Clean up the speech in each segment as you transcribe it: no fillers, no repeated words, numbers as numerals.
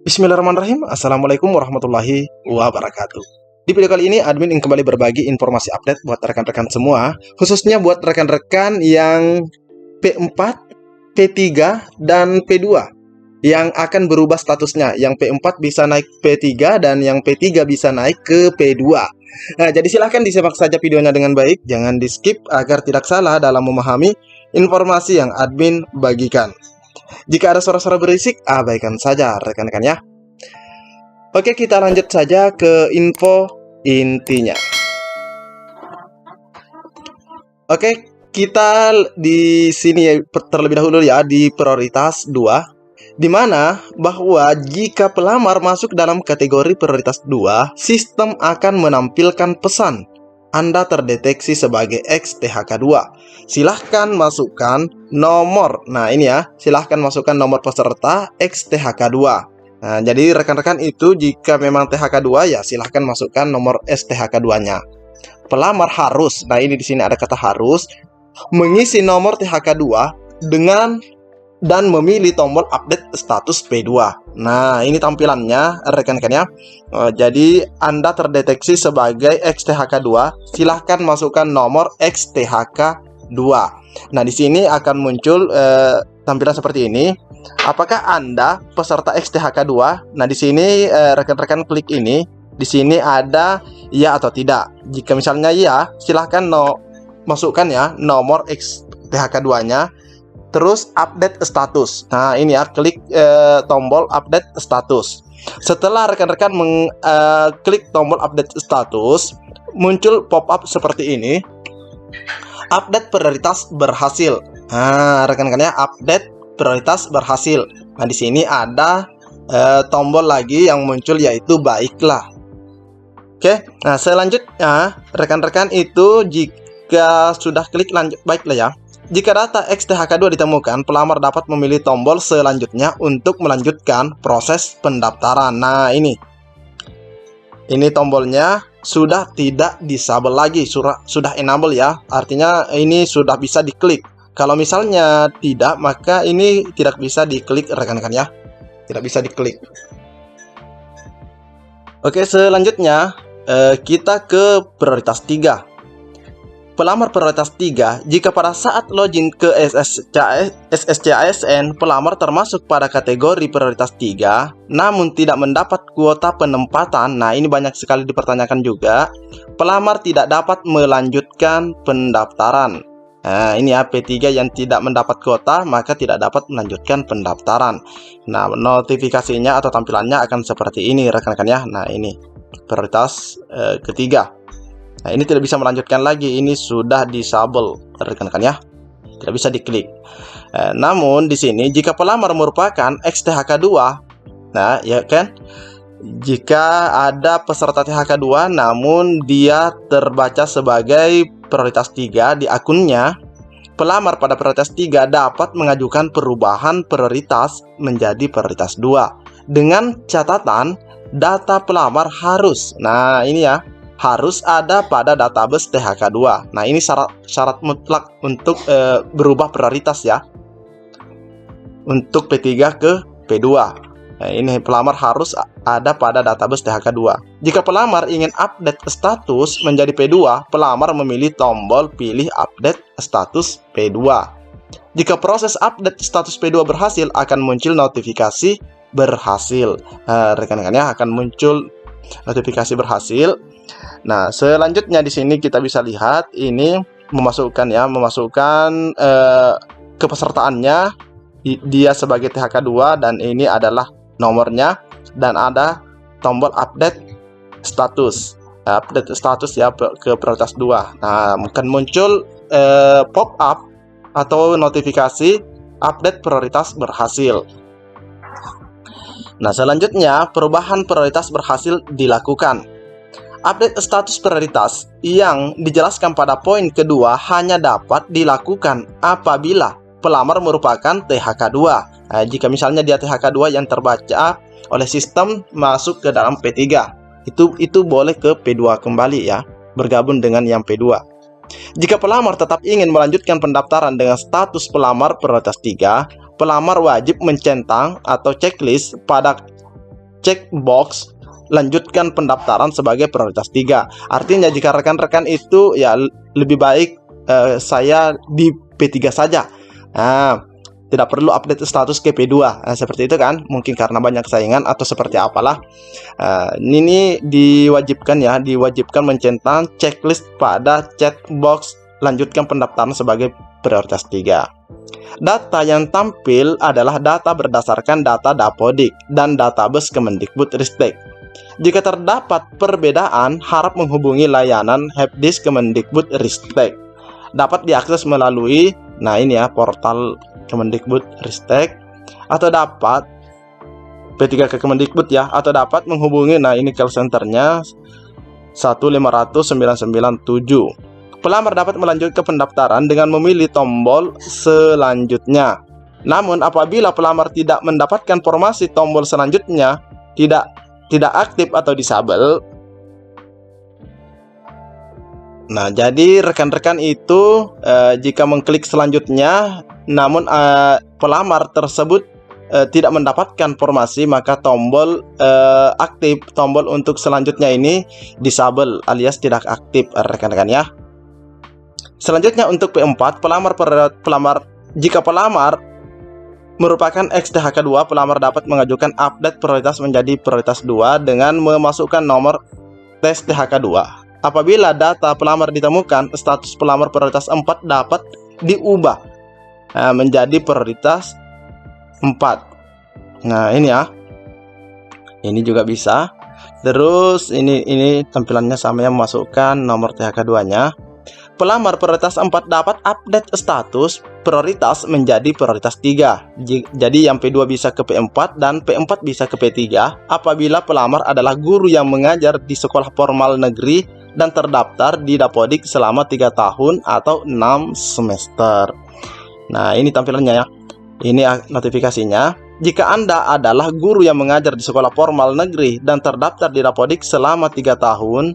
Bismillahirrahmanirrahim. Assalamualaikum warahmatullahi wabarakatuh. Di video kali ini admin ingin kembali berbagi informasi update buat rekan-rekan semua, khususnya buat rekan-rekan yang P4, P3, dan P2 yang akan berubah statusnya. Yang P4 bisa naik P3 dan yang P3 bisa naik ke P2. Nah, jadi silahkan disimak saja videonya dengan baik, jangan di skip agar tidak salah dalam memahami informasi yang admin bagikan. Jika ada suara-suara berisik, abaikan saja rekan-rekan ya. Oke, kita lanjut saja ke info intinya. Oke, kita di sini ya, terlebih dahulu ya di prioritas 2, di mana bahwa jika pelamar masuk dalam kategori prioritas 2, sistem akan menampilkan pesan Anda terdeteksi sebagai XTHK2. Silahkan masukkan nomor. Nah, ini ya, silahkan masukkan nomor peserta XTHK2. Nah, jadi rekan-rekan itu jika memang THK2 ya silahkan masukkan nomor STHK2-nya. Pelamar harus, nah ini di sini ada kata harus, mengisi nomor THK2 dengan dan memilih tombol update status P2. Nah, ini tampilannya rekan-rekan ya. Jadi Anda terdeteksi sebagai XTHK2, silahkan masukkan nomor XTHK2. Nah, di sini akan muncul tampilan seperti ini. Apakah Anda peserta XTHK2? Nah, di sini rekan-rekan klik ini. Di sini ada ya atau tidak. Jika misalnya ya, silahkan masukkan ya nomor XTHK2-nya. Terus update status. Nah, ini ya, klik tombol update status. Setelah rekan-rekan klik tombol update status, muncul pop-up seperti ini. Update prioritas berhasil. Nah, rekan-rekan ya, update prioritas berhasil. Nah, di sini ada tombol lagi yang muncul yaitu baiklah. Oke, nah selanjutnya rekan-rekan itu jika sudah klik lanjut baiklah ya. Jika data XTHK2 ditemukan, pelamar dapat memilih tombol selanjutnya untuk melanjutkan proses pendaftaran. Nah, ini tombolnya sudah tidak disable lagi, sudah enable ya. Artinya ini sudah bisa diklik. Kalau misalnya tidak, maka ini tidak bisa diklik rekan-rekan ya. Tidak bisa diklik. Oke, selanjutnya kita ke prioritas 3. Pelamar prioritas 3, jika pada saat login ke SSC-ASN, pelamar termasuk pada kategori prioritas 3, namun tidak mendapat kuota penempatan. Nah, ini banyak sekali dipertanyakan juga. Pelamar tidak dapat melanjutkan pendaftaran. Nah, ini ya, P3 yang tidak mendapat kuota, maka tidak dapat melanjutkan pendaftaran. Nah, notifikasinya atau tampilannya akan seperti ini, rekan-rekan ya. Nah, ini prioritas ketiga. Nah, ini tidak bisa melanjutkan lagi, ini sudah disable rekan-rekan ya, tidak bisa diklik. Namun di sini jika pelamar merupakan XTHK2, nah ya kan, jika ada peserta THK2 namun dia terbaca sebagai prioritas 3 di akunnya, pelamar pada prioritas 3 dapat mengajukan perubahan prioritas menjadi prioritas 2 dengan catatan data pelamar harus, nah ini ya, harus ada pada database THK2. Nah, ini syarat mutlak untuk berubah prioritas ya. Untuk P3 ke P2. Nah, ini pelamar harus ada pada database THK2. Jika pelamar ingin update status menjadi P2, pelamar memilih tombol pilih update status P2. Jika proses update status P2 berhasil, akan muncul notifikasi berhasil. Rekan-rekan ya, akan muncul notifikasi berhasil. Nah, selanjutnya di sini kita bisa lihat ini memasukkan kepesertaannya, dia sebagai THK2 dan ini adalah nomornya dan ada tombol update status. Update status ya ke prioritas 2. Nah, akan muncul pop-up atau notifikasi update prioritas berhasil. Nah, selanjutnya perubahan prioritas berhasil dilakukan. Update status prioritas yang dijelaskan pada poin kedua hanya dapat dilakukan apabila pelamar merupakan THK2. Nah, jika misalnya dia THK2 yang terbaca oleh sistem masuk ke dalam P3, itu boleh ke P2 kembali ya, bergabung dengan yang P2. Jika pelamar tetap ingin melanjutkan pendaftaran dengan status pelamar prioritas 3, pelamar wajib mencentang atau checklist pada checkbox lanjutkan pendaftaran sebagai prioritas 3. Artinya jika rekan-rekan itu ya lebih baik saya di P3 saja. Nah, tidak perlu update status ke P2. Seperti itu kan? Mungkin karena banyak saingan atau seperti apalah. Ini diwajibkan ya, diwajibkan mencentang checklist pada checkbox lanjutkan pendaftaran sebagai prioritas 3. Data yang tampil adalah data berdasarkan data Dapodik dan database Kemendikbudristek. Jika terdapat perbedaan, harap menghubungi layanan helpdesk Kemendikbudristek. Dapat diakses melalui, nah ini ya, portal Kemendikbudristek, atau dapat P3 ke Kemendikbud ya, atau dapat menghubungi, nah ini call centernya 1500997. Pelamar dapat melanjutkan pendaftaran dengan memilih tombol selanjutnya. Namun apabila pelamar tidak mendapatkan informasi tombol selanjutnya tidak aktif atau disabel. Nah, jadi rekan-rekan itu jika mengklik selanjutnya, namun pelamar tersebut tidak mendapatkan informasi, maka tombol aktif, tombol untuk selanjutnya ini disabel alias tidak aktif, rekan-rekan ya. Selanjutnya untuk P4, jika pelamar merupakan XTHK 2, pelamar dapat mengajukan update prioritas menjadi prioritas 2 dengan memasukkan nomor tes THK 2. Apabila data pelamar ditemukan, status pelamar prioritas 4 dapat diubah menjadi prioritas 4. Nah, ini ya. Ini juga bisa. Terus ini tampilannya sama, yang memasukkan nomor THK 2-nya. Pelamar prioritas 4 dapat update status prioritas menjadi prioritas 3. Jadi yang P2 bisa ke P4 dan P4 bisa ke P3 apabila pelamar adalah guru yang mengajar di sekolah formal negeri dan terdaftar di Dapodik selama 3 tahun atau 6 semester. Nah, ini tampilannya ya. Ini notifikasinya. Jika Anda adalah guru yang mengajar di sekolah formal negeri dan terdaftar di Dapodik selama 3 tahun,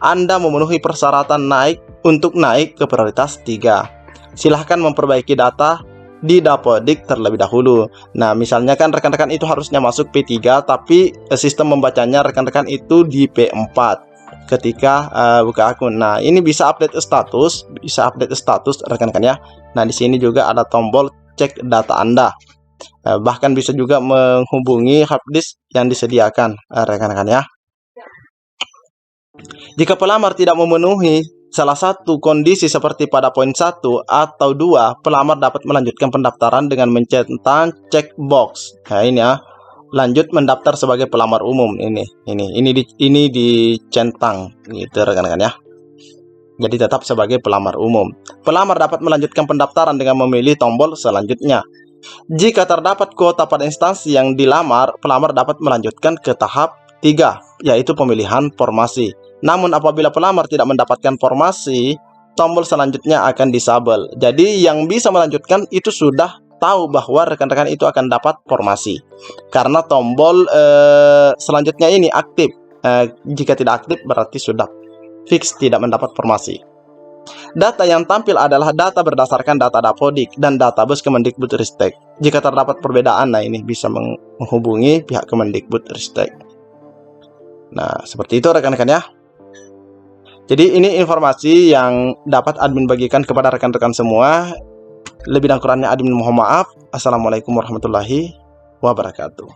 Anda memenuhi persyaratan untuk naik ke prioritas 3. Silahkan memperbaiki data di Dapodik terlebih dahulu. Nah, misalnya kan rekan-rekan itu harusnya masuk P3, tapi sistem membacanya rekan-rekan itu di P4 ketika buka akun. Nah, ini bisa update status, rekan-rekan ya. Nah, di sini juga ada tombol cek data Anda. Bahkan bisa juga menghubungi helpdesk yang disediakan, rekan-rekan ya. Jika pelamar tidak memenuhi salah satu kondisi seperti pada poin 1 atau 2, pelamar dapat melanjutkan pendaftaran dengan mencentang checkbox. Nah, ini ya. Lanjut mendaftar sebagai pelamar umum. Ini dicentang gitu, rekan-rekan ya. Jadi tetap sebagai pelamar umum. Pelamar dapat melanjutkan pendaftaran dengan memilih tombol selanjutnya. Jika terdapat kuota pada instansi yang dilamar, pelamar dapat melanjutkan ke tahap 3, yaitu pemilihan formasi. Namun apabila pelamar tidak mendapatkan formasi, tombol selanjutnya akan disabel. Jadi yang bisa melanjutkan itu sudah tahu bahwa rekan-rekan itu akan dapat formasi. Karena tombol selanjutnya ini aktif. Jika tidak aktif berarti sudah fix tidak mendapat formasi. Data yang tampil adalah data berdasarkan data Dapodik dan database Kemendikbudristek. Jika terdapat perbedaan, nah ini bisa menghubungi pihak Kemendikbudristek. Nah, seperti itu rekan-rekan ya. Jadi ini informasi yang dapat admin bagikan kepada rekan-rekan semua. Lebih dan kurangnya admin mohon maaf. Assalamualaikum warahmatullahi wabarakatuh.